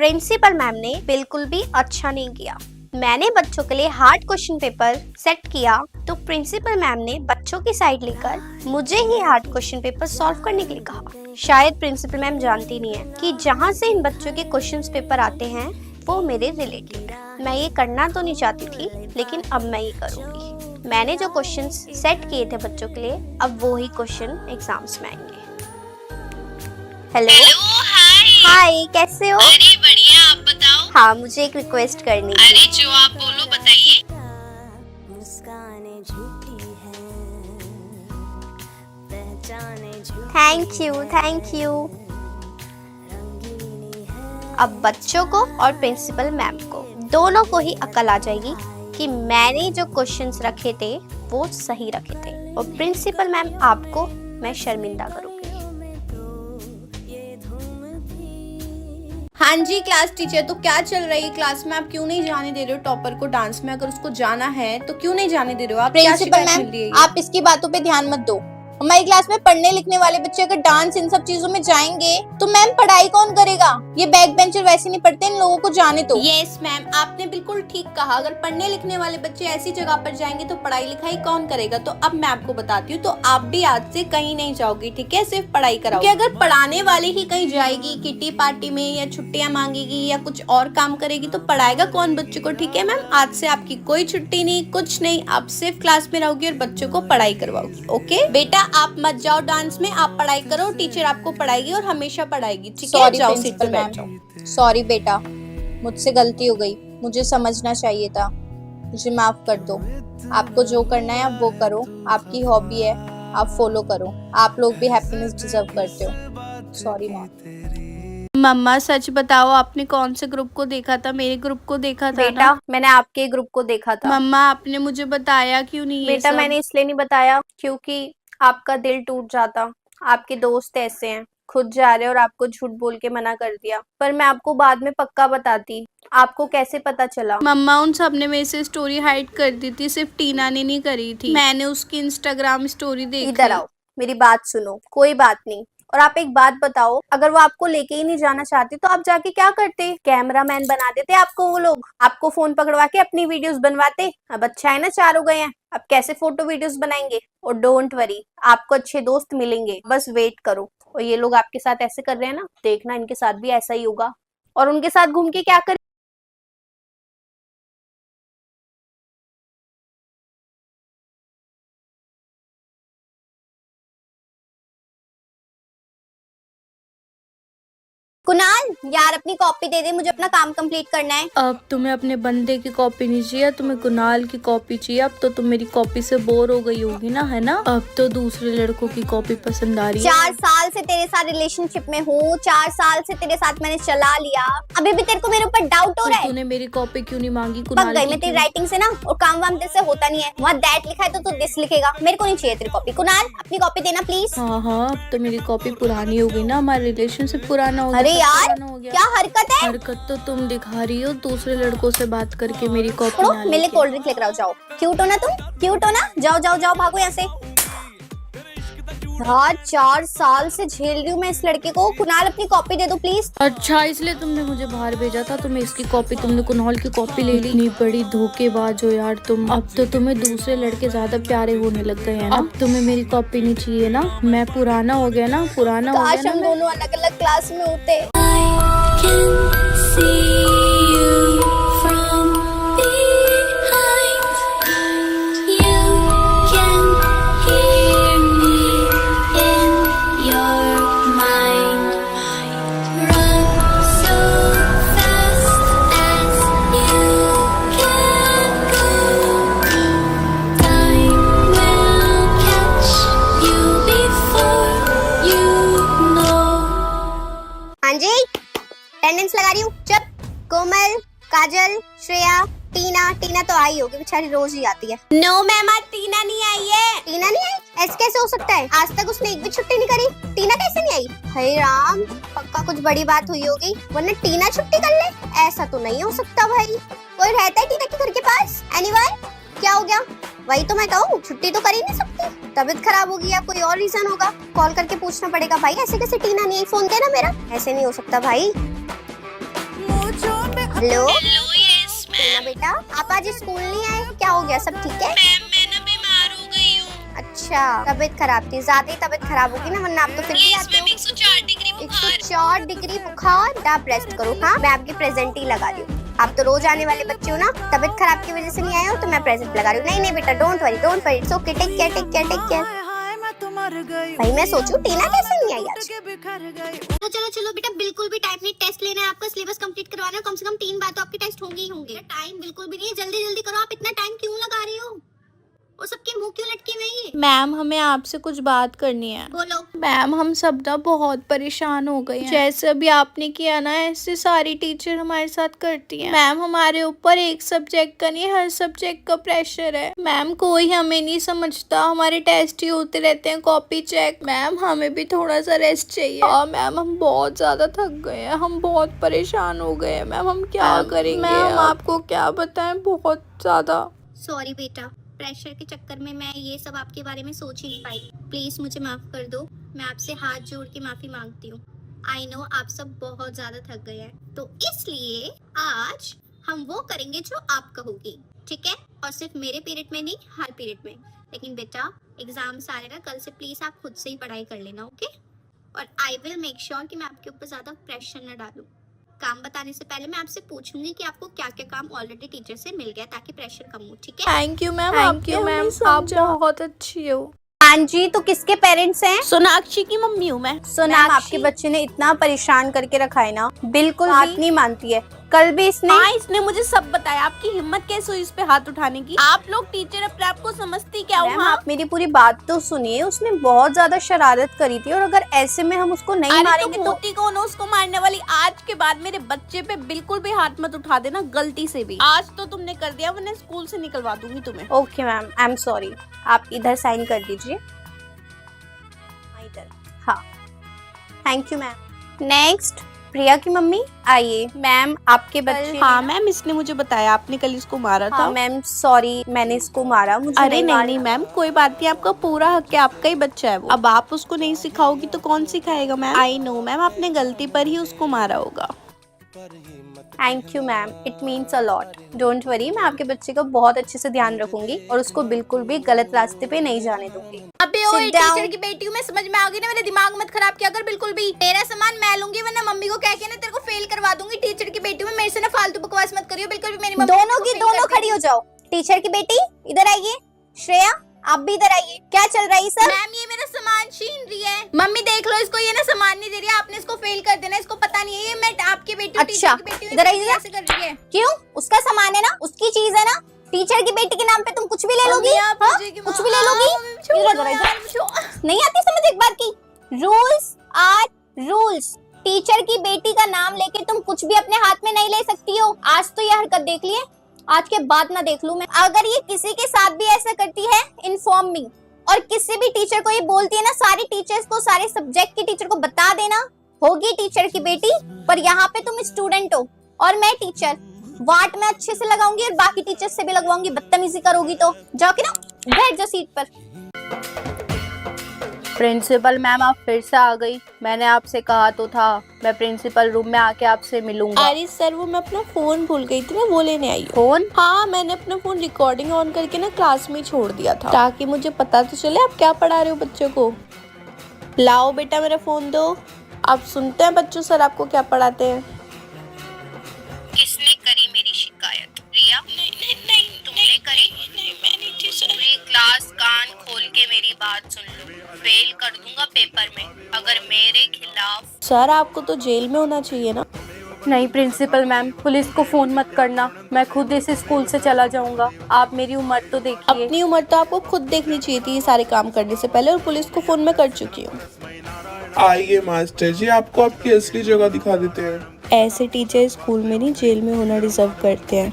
Principal ma'am ने बिल्कुल भी अच्छा नहीं किया। मैंने बच्चों के लिए हार्ड क्वेश्चन पेपर सेट किया तो प्रिंसिपल मैम ने बच्चों की साइड लेकर मुझे ही हार्ड क्वेश्चन पेपर सॉल्व करने के लिए कहा। शायद प्रिंसिपल मैम जानती नहीं है कि जहाँ से इन बच्चों के क्वेश्चन पेपर आते हैं वो मेरे रिलेटेड है। मैं ये करना तो नहीं चाहती थी, लेकिन अब मैं ये करूँगी। मैंने जो क्वेश्चन सेट किए थे बच्चों के लिए, अब वो ही क्वेश्चन एग्जाम्स में आएंगे। हेलो, हाय, कैसे हो? अरे बढ़िया, आप बताओ। हाँ, मुझे एक रिक्वेस्ट करनी थी। अरे जो आप बोलो, बताइए। Thank you. अब बच्चों को और प्रिंसिपल मैम को दोनों को ही अकल आ जाएगी कि मैंने जो क्वेश्चंस रखे थे वो सही रखे थे, और प्रिंसिपल मैम आपको मैं शर्मिंदा करूंगी। हाँ जी क्लास टीचर, तो क्या चल रही है क्लास में? आप क्यों नहीं जाने दे रहे हो टॉपर को डांस में? अगर उसको जाना है तो क्यों नहीं जाने दे रहे हो आप? प्रिंसिपल मैम, आप इसकी बातों पे ध्यान मत दो। हमारी क्लास में पढ़ने लिखने वाले बच्चे अगर डांस इन सब चीजों में जाएंगे तो मैम पढ़ाई कौन करेगा? ये बैक बेंचर वैसे नहीं पढ़ते, इन लोगों को जाने दो। यस मैम, आपने बिल्कुल ठीक कहा। अगर पढ़ने लिखने वाले बच्चे ऐसी जगह पर जाएंगे तो पढ़ाई लिखाई कौन करेगा? तो अब मैं आपको बताती हूँ, तो आप भी आज से कहीं नहीं जाओगी, ठीक है? सिर्फ पढ़ाई कराओ। अगर पढ़ाने वाले ही कहीं जाएगी किटी पार्टी में या छुट्टियां मांगेगी या कुछ और काम करेगी तो पढ़ाएगा कौन बच्चों को? ठीक है मैम, आज से आपकी कोई छुट्टी नहीं, कुछ नहीं, आप सिर्फ क्लास में रहोगी और बच्चों को पढ़ाई करवाओगी। ओके बेटा, आप मत जाओ डांस में, आप पढ़ाई करो, टीचर आपको पढ़ाएगी और हमेशा पढ़ाएगी, ठीक है? जाओ सीट पर बैठ जाओ। सॉरी बेटा, मुझसे गलती हो गई, मुझे समझना चाहिए था, मुझे माफ कर दो। आपको जो करना है आप वो करो, आपकी हॉबी है, आप फॉलो करो। आप लोग भी हैप्पीनेस डिजर्व करते हो। Sorry ma'am. मम्मा सच बताओ, आपने कौन से ग्रुप को देखा था? मेरे ग्रुप को देखा था बेटा ना? मैंने आपके ग्रुप को देखा था। मम्मा आपने मुझे बताया क्यों नहीं? ये बेटा सब? मैंने इसलिए नहीं बताया क्योंकि आपका दिल टूट जाता। आपके दोस्त ऐसे हैं, खुद जा रहे और आपको झूठ बोल के मना कर दिया। पर मैं आपको बाद में पक्का बताती। आपको कैसे पता चला? मम्मा उन सब ने मेरे से स्टोरी हाइड कर दी थी, सिर्फ टीना ने नहीं करी थी। मैंने उसकी इंस्टाग्राम स्टोरी देखी। इधर आओ, मेरी बात सुनो। कोई बात नहीं। और आप एक बात बताओ, अगर वो आपको लेके ही नहीं जाना चाहती तो आप जाके क्या करते? कैमरामैन बना देते आपको वो लोग, आपको फोन पकड़वा के अपनी वीडियोस बनवाते। अब अच्छा है ना, 4 हो गए हैं, अब कैसे फोटो वीडियोस बनाएंगे? और डोंट वरी, आपको अच्छे दोस्त मिलेंगे, बस वेट करो। और ये लोग आपके साथ ऐसे कर रहे हैं ना, देखना इनके साथ भी ऐसा ही होगा। और उनके साथ घूम के क्या कर कुणाल, यार अपनी कॉपी दे दे, मुझे अपना काम कंप्लीट करना है। अब तुम्हें अपने बंदे की कॉपी नहीं चाहिए, तुम्हें कुणाल की कॉपी चाहिए। अब तो तुम मेरी कॉपी से बोर हो गई होगी ना, है ना? अब तो दूसरे लड़कों की कॉपी पसंद आ रही है। 4 साल से तेरे साथ रिलेशनशिप में हूँ, 4 साल से तेरे साथ मैंने चला लिया, अभी भी तेरे को मेरे ऊपर डाउट हो रहा है? तूने मेरी कॉपी क्यों नहीं मांगी? पक कुणाल गई की मैं तेरी क्यों? राइटिंग से ना, और काम वाम तेरे से होता नहीं है। वहाँ दैट लिखा है तो तू दिस लिखेगा। मेरे को नहीं चाहिए तेरी कॉपी। कुणाल, अपनी कॉपी देना प्लीज। हाँ, अब तो मेरी कॉपी पुरानी हो गई ना, हमारा रिलेशनशिप पुराना हो गया। अरे यार, हो गया। क्या हरकत है? हरकत तो तुम दिखा रही हो, दूसरे लड़कों से बात करके मेरी कॉपी छोड़ो, ना मेरे लेके। कोल्ड ड्रिंक लेकर आओ, जाओ। क्यूट हो ना तुम? क्यूट हो ना? जाओ जाओ जाओ, भागो यहाँ से। यार 4 साल से झेल रही हूँ मैं इस लड़के को। कुणाल, अपनी कॉपी दे दो प्लीज। अच्छा, इसलिए तुमने मुझे बाहर भेजा था? तुम्हें इसकी कॉपी, तुमने कुणाल की कॉपी ले ली? इतनी बड़ी धोखेबाज हो यार तुम। अब तो तुम्हें दूसरे लड़के ज्यादा प्यारे होने लग गए हैं ना? अब तुम्हें मेरी कॉपी नहीं चाहिए ना? मैं पुराना हो गया ना, पुराना हो काश गया हम ना। दोनों अलग अलग क्लास में होते। हाँ जी, अटेंडेंस लगा रही हूँ। चुप। कोमल, काजल, श्रेया, टीना तो आई होगी, बेचारी रोज ही आती है। नो मैम, आज टीना नहीं आई है। टीना नहीं आई? ऐसे कैसे हो सकता है? आज तक उसने एक भी छुट्टी नहीं करी। टीना कैसे नहीं आई? हे राम, पक्का कुछ बड़ी बात हुई होगी, वरना टीना छुट्टी कर ले। ऐसा तो नहीं हो सकता भाई। कोई रहता है टीना के घर के पास? एनीवन? क्या हो गया? वही तो मैं कहूँ, छुट्टी तो कर ही नहीं सकती। तबीयत खराब होगी या कोई और रीजन होगा। कॉल करके पूछना पड़ेगा भाई, ऐसे कैसे टीना नहीं आई? फोन देना मेरा। ऐसे नहीं हो सकता भाई। हेलो हेलो यस टीना मैम। बेटा, आप आज स्कूल नहीं आए, क्या हो गया? सब ठीक है? मैम मैं ना बीमार हो गई हूँ। अच्छा, तबीयत खराब थी, ज्यादा ही तबीयत खराब होगी ना, वरना आप तो फिर भी यस आते मैम, हो। 104 डिग्री बुखार। 104 डिग्री बुखार, आप रेस्ट करो। हाँ, मैं आपकी प्रेजेंट ही लगा रही हूँ। आप तो रोज आने वाले बच्चे हो ना, तबीयत खराब की वजह से नहीं आए हो तो मैं प्रेजेंट लगा रही हूँ। नहीं नहीं बेटा, don't worry, it's okay, take care take care take care. भाई मैं सोचूं टीना कैसे नहीं आई आज। चलो चलो चलो बेटा, बिल्कुल भी टाइम नहीं, टेस्ट लेना है आपका, सिलेबस कंप्लीट करवाना है, कम से कम 3 बार तो आपके टेस्ट होंगे ही होंगे। टाइम बिल्कुल भी नहीं है, जल्दी जल्दी करो। आप इतना टाइम क्यों लगा रही हो? वो सबके मुंह क्यों लटके हुए हैं? मैम हमें आपसे कुछ बात करनी है। बोलो। मैम हम सब ना बहुत परेशान हो गए हैं। जैसे अभी आपने किया ना, ऐसे सारी टीचर हमारे साथ करती हैं। मैम हमारे ऊपर एक सब्जेक्ट का नहीं, हर सब्जेक्ट का प्रेशर है। मैम कोई हमें नहीं समझता, हमारे टेस्ट ही होते रहते हैं, कॉपी चेक। मैम हमें भी थोड़ा सा रेस्ट चाहिए। हाँ मैम, हम बहुत ज्यादा थक गए हैं, हम बहुत परेशान हो गए हैं। मैम हम क्या करेंगे? मैम आपको क्या बताएं, बहुत ज्यादा। सॉरी बेटा, प्रेशर के चक्कर में मैं ये सब आपके बारे में सोच ही नहीं पाई। प्लीज मुझे माफ कर दो, मैं आपसे हाथ जोड़ के माफी मांगती हूँ। आई नो आप सब बहुत ज्यादा थक गए हैं, तो इसलिए आज हम वो करेंगे जो आप कहोगी, ठीक है? और सिर्फ मेरे पीरियड में नहीं, हर पीरियड में। लेकिन बेटा एग्जाम्स आ रहे ना, कल से प्लीज आप खुद से ही पढ़ाई कर लेना, ओके? और आई विल मेक श्योर कि मैं आपके ऊपर ज्यादा प्रेशर न डालूं। काम बताने से पहले मैं आपसे पूछूंगी कि आपको क्या क्या काम ऑलरेडी टीचर से मिल गया, ताकि प्रेशर कम हो, ठीक है? थैंक यू मैम, आप बहुत अच्छी हो। हाँ जी, तो किसके पेरेंट्स हैं? सोनाक्षी की मम्मी हूँ मैं। मैम आपके बच्चे ने इतना परेशान करके रखा है ना, बिल्कुल बात नहीं मानती है। कल भी इसने हाँ, इसने मुझे सब बताया। आपकी हिम्मत कैसे हुई इस पे हाथ उठाने की? आप लोग टीचर अपने आप को समझती क्या हो? मैम आप मेरी पूरी बात तो सुनिए, उसने बहुत ज्यादा शरारत करी थी, और अगर ऐसे में हम उसको नहीं मारेंगे तो मोटी कौन है उसको मारने वाली? आज के बाद मेरे बच्चे पे बिल्कुल भी हाथ मत उठा देना, गलती से भी। आज तो तुमने कर दिया, वरना स्कूल से निकलवा दूंगी तुम्हें। Okay ma'am, I am sorry. आप इधर साइन कर दीजिए, इधर। हाँ, थैंक यू मैम। नेक्स्ट प्रिया की मम्मी, आइए। मैम आपके बच्चे। हाँ मैम, इसने मुझे बताया आपने कल इसको मारा था। हाँ मैम सॉरी, मैंने इसको मारा, मुझे अरे नहीं नहीं मैम, कोई बात नहीं, आपका पूरा हक है, आपका ही बच्चा है वो। अब आप उसको नहीं सिखाओगी तो कौन सिखाएगा मैम? आई नो मैम, आपने गलती पर ही उसको मारा होगा। Thank you ma'am, it means a lot. Don't worry, मैं आपके बच्चे का बहुत अच्छे से ध्यान रखूंगी और उसको बिल्कुल भी गलत रास्ते पे नहीं जाने दूंगी। अबे ओए, टीचर की बेटी हूँ मैं, समझ में आ गई ना? मेरा दिमाग मत खराब किया कर बिल्कुल भी। तेरा सामान मैं लूंगी, वरना मम्मी को कह के ना तेरे को फेल करवा दूंगी। टीचर की बेटी हूँ, मेरे से ना फालतू बकवास मत करियो बिल्कुल भी। मेरी मम्मी दोनों की दोनों खड़ी हो जाओ। टीचर की बेटी इधर आइए, श्रेया आप भी इधर आइए। क्या चल रहा है सर? मैम ये मेरा सामान छीन रही है। मम्मी देख लो इसको, ये ना सामान नहीं दे रही है, आपने इसको फेल कर देना, इसको पता नहीं है। ये मैं आपकी बेटी हूँ, अच्छा, टीचर की बेटी हूँ, इधर आइए। ऐसे कर रही है। क्यों? उसका सामान है ना, उसकी चीज है ना, टीचर की बेटी के नाम पे तुम कुछ भी ले लोगी? हाँ? कुछ भी ले लोगी? नहीं आती समझ एक बात की? Rules are rules. टीचर की बेटी का नाम लेके तुम कुछ भी अपने हाथ में नहीं ले सकती हो। आज तो ये हरकत देख लिए, आज के बाद ना देख लूं मैं। अगर ये किसी के साथ भी ऐसा करती है, इन्फॉर्म मी। और किसी भी टीचर को ये बोलती है ना, सारी टीचर्स को, सारे सब्जेक्ट की टीचर को बता देना, होगी टीचर की बेटी, पर यहाँ पे तुम स्टूडेंट हो और मैं टीचर। वाट मैं अच्छे से लगाऊंगी और बाकी टीचर्स से भी लगवाऊंगी। बदतमीजी करोगी तो जाओ कि ना, बैठ जाओ सीट पर। प्रिंसिपल मैम आप फिर से आ गई। मैंने आपसे कहा तो था मैं प्रिंसिपल रूम में आके आपसे मिलूंगा। अरे सर, वो मैं अपना फोन भूल गई थी ना, वो लेने आई हूँ। फोन? हाँ, मैंने अपना फोन रिकॉर्डिंग ऑन करके ना क्लास में छोड़ दिया था, ताकि मुझे पता तो चले आप क्या पढ़ा रहे हो बच्चों को। लाओ बेटा मेरा फोन दो। आप सुनते हैं बच्चों सर आपको क्या पढ़ाते हैं? किसने करी मेरी शिकायत? रिया? नहीं तुमने करी? नहीं मैं नहीं थी सर। पूरी क्लास कान खोल के मेरी बात सुन लो, फेल कर दूंगा पेपर में अगर मेरे खिलाफ। सर आपको तो जेल में होना चाहिए ना। नहीं प्रिंसिपल मैम, पुलिस को फोन मत करना, मैं खुद इस स्कूल से चला जाऊंगा। आप मेरी उम्र तो देखिए। अपनी उम्र तो आपको खुद देखनी चाहिए थी ये सारे काम करने से पहले, और पुलिस को फोन में कर चुकी हूँ। आइए मास्टर जी, आपको आपकी असली जगह दिखा देते हैं। ऐसे टीचर स्कूल में नहीं, जेल में होना डिजर्व करते हैं।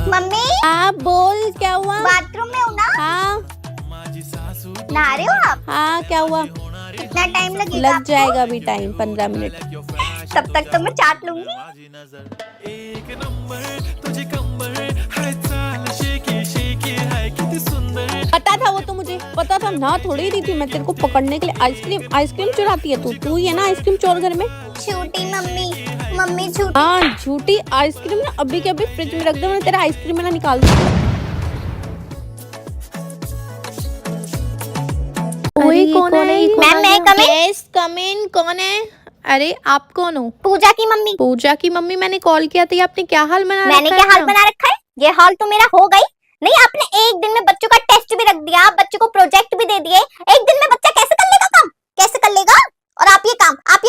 मम्मी हाँ बोल, क्या हुआ? बाथरूम में हूँ ना। हाँ नहा रहे हो आप? हाँ, क्या हुआ? कितना टाइम लगेगा लग आपको? जाएगा अभी टाइम 15 मिनट। तब तक तो मैं चाट लूंगी। पता था, वो तो मुझे पता था ना, थोड़ी दी थी मैं तेरे को पकड़ने के लिए। आइसक्रीम चुराती है तू ही है ना आइसक्रीम चोर घर में। झूठी मम्मी, मम्मी झूठी। हाँ झूठी आइसक्रीम ना, अभी के अभी फ्रिज में रख दे, मैं तेरा आइसक्रीम ना निकाल दूँ। अरे कौन है? मैम मैं कम इन? यस कम इन। कौन है? अरे आप कौन हो? पूजा की मम्मी। पूजा की मम्मी। मैंने कॉल किया था, ये आपने क्या हाल बना मैंने रखा क्या है हाल ना? बना रखा है? ये हाल तो मेरा हो गई। नहीं, आपने एक दिन में बच्चों का टेस्ट भी रख दिया, बच्चों को प्रोजेक्ट भी दे दिए। एक दिन में बच्चा कैसे कर लेगा काम? कैसे कर लेगा? और आप ये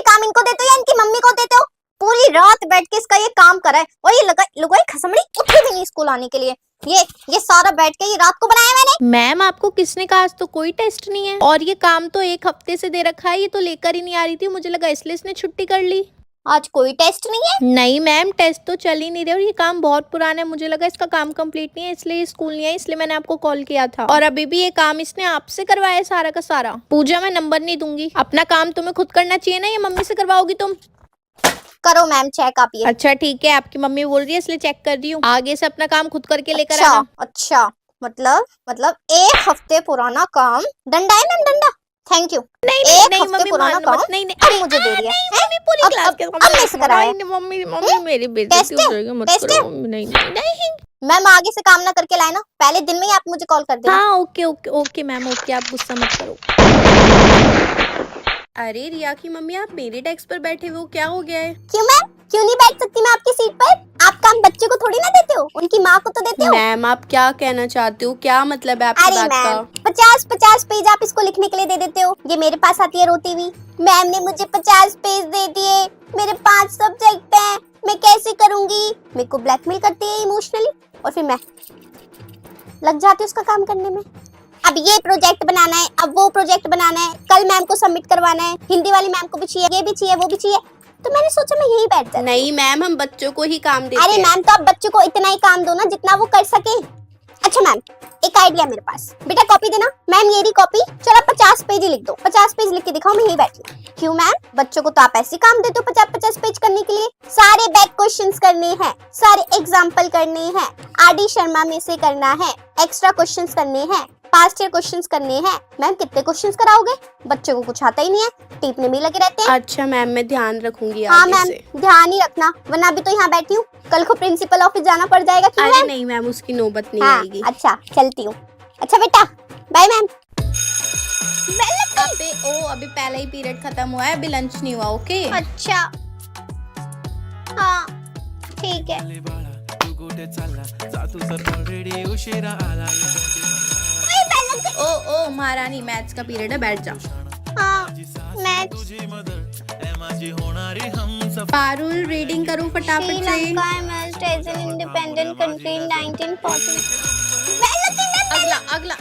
काम इनको देते हो या इनकी मम्मी को देते हो? पूरी रात बैठ के इसका ये काम करा है, और ये लुगाई खसमड़ी उठी भी नहीं स्कूल आने के लिए। ये सारा बैठ के ये रात को बनाया मैंने। मैम आपको किसने कहा? आज तो कोई टेस्ट नहीं है, और ये काम तो 1 हफ्ते से दे रखा है, ये तो लेकर ही नहीं आ रही थी, मुझे लगा इसलिए इसने छुट्टी कर ली। आज कोई टेस्ट नहीं है? नहीं मैम, टेस्ट तो चल ही नहीं रहे, और ये काम बहुत पुराना है, मुझे लगा इसका काम कंप्लीट नहीं है, इसलिए स्कूल नहीं आई, इसलिए मैंने आपको कॉल किया था। और अभी भी ये काम इसने आपसे करवाया है सारा का सारा। पूजा मैं नंबर नहीं दूंगी, अपना काम तुम्हें खुद करना चाहिए ना, ये मम्मी से करवाओगी तुम? करो मैम चेक आप ये। अच्छा ठीक है, आपकी मम्मी बोल रही है इसलिए चेक कर रही हूँ, आगे से अपना काम खुद करके लेकर अच्छा आना। अच्छा, मतलब 1 हफ्ते पुराना काम। डंडा है मैम, डंडा। Thank you. नहीं एक नहीं हफ्ते मम्मी पुराना मान काम मत, नहीं अब मुझे दे रही है। मम्मी पूरी क्लास के अब मैं इसे कराया। मम्मी मेरी बेइज्जती टेस्ट हो है? जाएगी, मत टेस्ट करो है? मम्मी। नहीं मैम आगे से काम ना करके लाए ना, पहले दिन में ही आप मुझे कॉल कर देना। हाँ ओके मैम, ओके आप गुस्सा मत करो। अरे रिया की मम्मी, आप मेरे डेस्क पर बैठे हुए हो, क्या हो गया है? क्यों मैम, क्यों नहीं बैठ सकती मैं आपकी सीट पर? आप काम बच्चे को थोड़ी ना देते हो, उनकी माँ को तो देते हो। मैम आप क्या कहना चाहते हो, क्या मतलब है आपकी अरे बात का? मैम 50 पेज आप इसको लिखने के लिए दे देते हो, ये मेरे पास आती है रोती हुई। मैम ने मुझे 50 पेज दे दिए, मेरे 5 सब्जेक्ट हैं, मैं कैसे करूंगी? मेरे को ब्लैकमेल करती है इमोशनली, और फिर मैं लग जाती हूँ उसका काम करने में। अब ये प्रोजेक्ट बनाना है, अब वो प्रोजेक्ट बनाना है, कल मैम को सबमिट करवाना है, हिंदी वाली मैम को भी चाहिए, ये भी चाहिए, वो भी चाहिए। तो मैंने सोचा मैं यही बैठ जाती। नहीं मैम, हम बच्चों को ही काम देते अरे हैं। मैम, तो आप बच्चों को इतना ही काम दो ना जितना वो कर सके। अच्छा मैम, एक आइडिया मेरे पास। बेटा कॉपी देना। मैम ये रही कॉपी, चलो 50 पेज ही लिख दो। 50 पेज लिख के दिखाओ, मैं यही बैठी हूँ। क्यों मैम, बच्चों को तो आप ऐसे काम देते हो 50-50 पेज करने के लिए। सारे बैक क्वेश्चंस करने हैं, सारे एग्जाम्पल करने हैं, आर.डी. शर्मा में से करना है, एक्स्ट्रा क्वेश्चंस करने हैं, पास्ट ईयर क्वेश्चंस करने हैं। मैम कितने क्वेश्चंस कराओगे? बच्चों को कुछ आता ही नहीं है, टीपने में लगे रहते हैं। अच्छा मैम, मैं ध्यान रखूंगी हाँ आगे मैम, से। ध्यान ही रखना, वरना अभी तो यहाँ बैठी हूँ, कल को प्रिंसिपल ऑफिस जाना पड़ जाएगा। क्यों अरे मैम? नहीं मैम, उसकी नौबत नहीं हाँ, आएगी। अच्छा चलती हूँ। अच्छा बेटा बाय मैम। अभी पहला ही पीरियड खत्म हुआ है, अभी लंच नहीं हुआ। ओके अच्छा हाँ ठीक है। ओ महारानी, मैथ्स का पीरियड है, बैठ जा। हाँ मैथ्स। पारुल रीडिंग करो फटाफट से। Sri Lanka emerged as an independent country in 1940।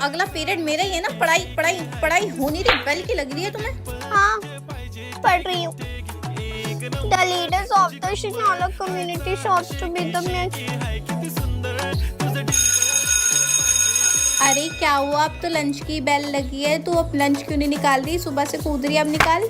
अगला पीरियड मेरा ही है ना। पढ़ाई हो नहीं रही, बेल की लग रही है तुम्हें। हाँ पढ़ रही हूँ। The leaders of the Shinala community sought to be the next। अरे क्या हुआ, अब तो लंच की बेल लगी है, तो अब लंच क्यों नहीं निकाल रही? सुबह से कूद रही है, अब निकाल।